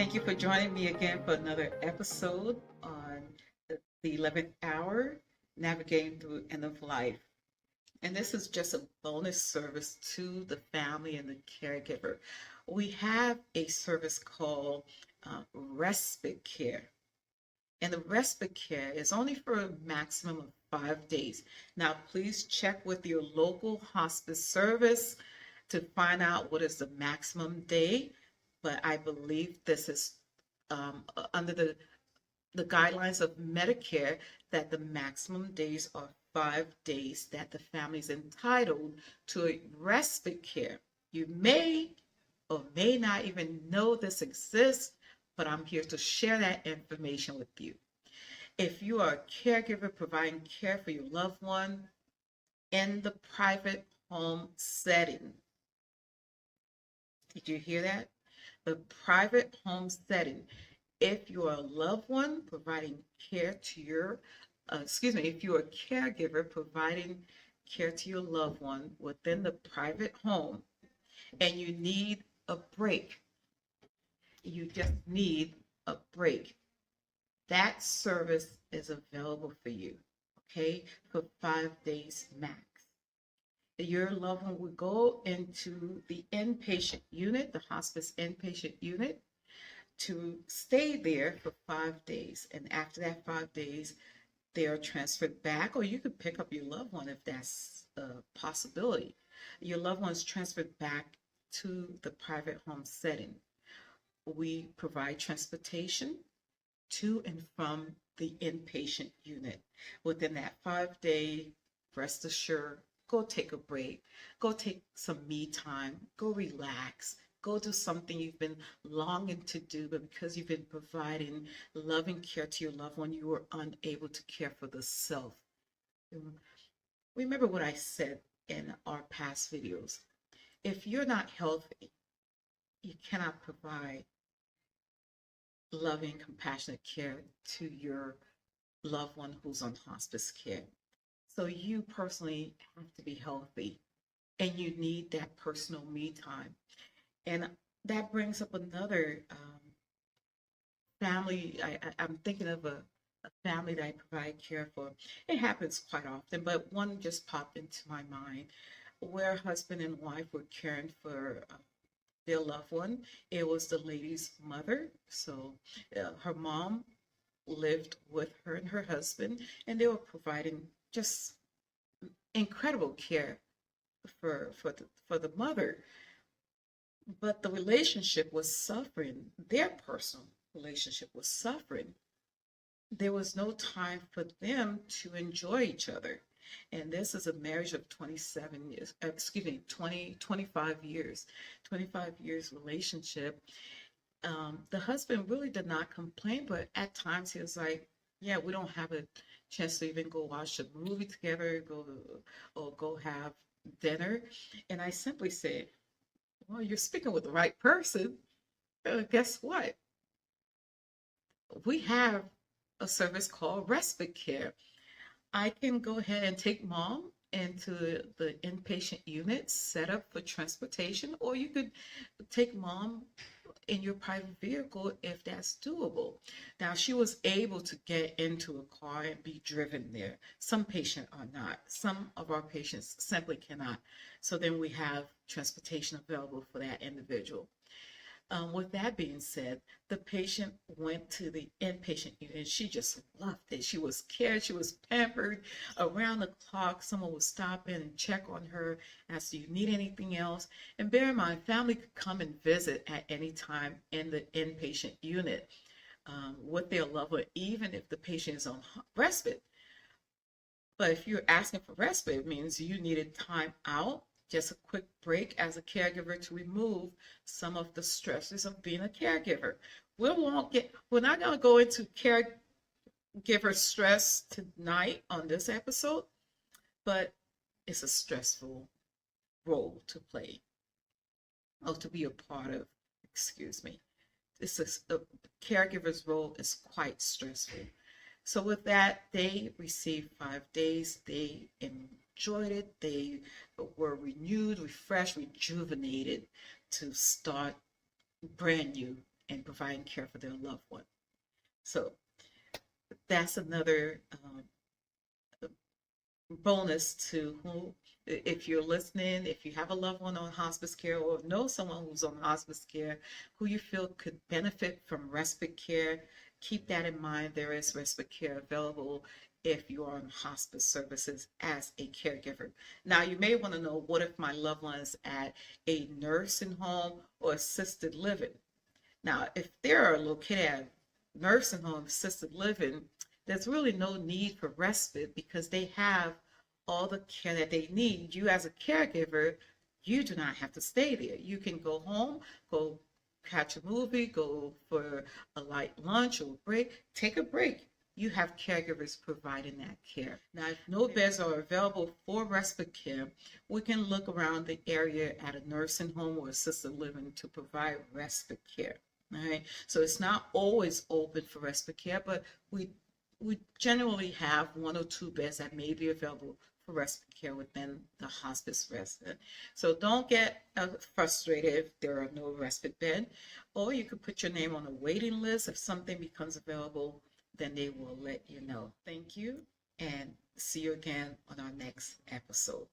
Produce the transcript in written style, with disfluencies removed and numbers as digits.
Thank you for joining me again for another episode on the 11th hour, navigating through end of life. And this is just a bonus service to the family and the caregiver. We have a service called respite care. And the respite care is only for a maximum of 5 days. Now, please check with your local hospice service to find out what is the maximum day. But I believe this is under the guidelines of Medicare that the maximum days are 5 days that the family is entitled to a respite care. You may or may not even know this exists, but I'm here to share that information with you. If you are a caregiver providing care for your loved one in the private home setting, did you hear that? The private home setting. If you are a loved one providing care to your, if you're a caregiver providing care to your loved one within the private home and you need a break, you just need a break, that service is available for you, okay, for 5 days max. Your loved one will go into the inpatient unit, the hospice inpatient unit, to stay there for 5 days. And after that 5 days, they are transferred back, or you could pick up your loved one if that's a possibility. Your loved one is transferred back to the private home setting. We provide transportation to and from the inpatient unit. Within that 5 day, rest assured, go take a break, go take some me time, go relax, go do something you've been longing to do, but because you've been providing loving care to your loved one, you were unable to care for the self. Remember what I said in our past videos. If you're not healthy, you cannot provide loving, compassionate care to your loved one who's on hospice care. So you personally have to be healthy and you need that personal me time. And that brings up another family. I'm thinking of a family that I provide care for. It happens quite often, but one just popped into my mind where husband and wife were caring for their loved one. It was the lady's mother. So her mom lived with her and her husband, and they were providing just incredible care for the mother. But the relationship was suffering. Their personal relationship was suffering. There was no time for them to enjoy each other. And this is a marriage of 27 years, 25 years, 25 years relationship. The husband really did not complain, but at times he was like, yeah, we don't have a chance to even go watch a movie together, or go have dinner. And I simply said, well, you're speaking with the right person. Guess what? We have a service called respite care. I can go ahead and take mom into the inpatient unit set up for transportation, or you could take mom in your private vehicle if that's doable. Now, she was able to get into a car and be driven there. Some patients are not. Some of our patients simply cannot. So then we have transportation available for that individual. With that being said, the patient went to the inpatient unit and she just loved it. She was cared, she was pampered around the clock. Someone would stop in and check on her, ask, do you need anything else? And bear in mind, family could come and visit at any time in the inpatient unit with their loved one, even if the patient is on respite. But if you're asking for respite, it means you needed time out, just a quick break as a caregiver to remove some of the stresses of being a caregiver. We're not going to go into caregiver stress tonight on this episode, but it's a stressful role to play, or to be a part of, excuse me. The caregiver's role is quite stressful. So with that, they received 5 days. They enjoyed it. They were renewed, refreshed, rejuvenated to start brand new and providing care for their loved one. So that's another bonus to who, if you're listening, if you have a loved one on hospice care or know someone who's on hospice care who you feel could benefit from respite care, keep that in mind. There is respite care available if you're on hospice services as a caregiver. Now, you may want to know, what if my loved one is at a nursing home or assisted living? Now, if they're located at nursing home, assisted living, there's really no need for respite because they have all the care that they need. You, as a caregiver, you do not have to stay there. You can go home, go catch a movie, go for a light lunch or break, take a break. You have caregivers providing that care. Now, if no beds are available for respite care, we can look around the area at a nursing home or assisted living to provide respite care. All right, so it's not always open for respite care, but we generally have one or two beds that may be available for respite care within the hospice resident. So don't get frustrated if there are no respite bed, or you could put your name on a waiting list. If something becomes available, then they will let you know. Thank you, and see you again on our next episode.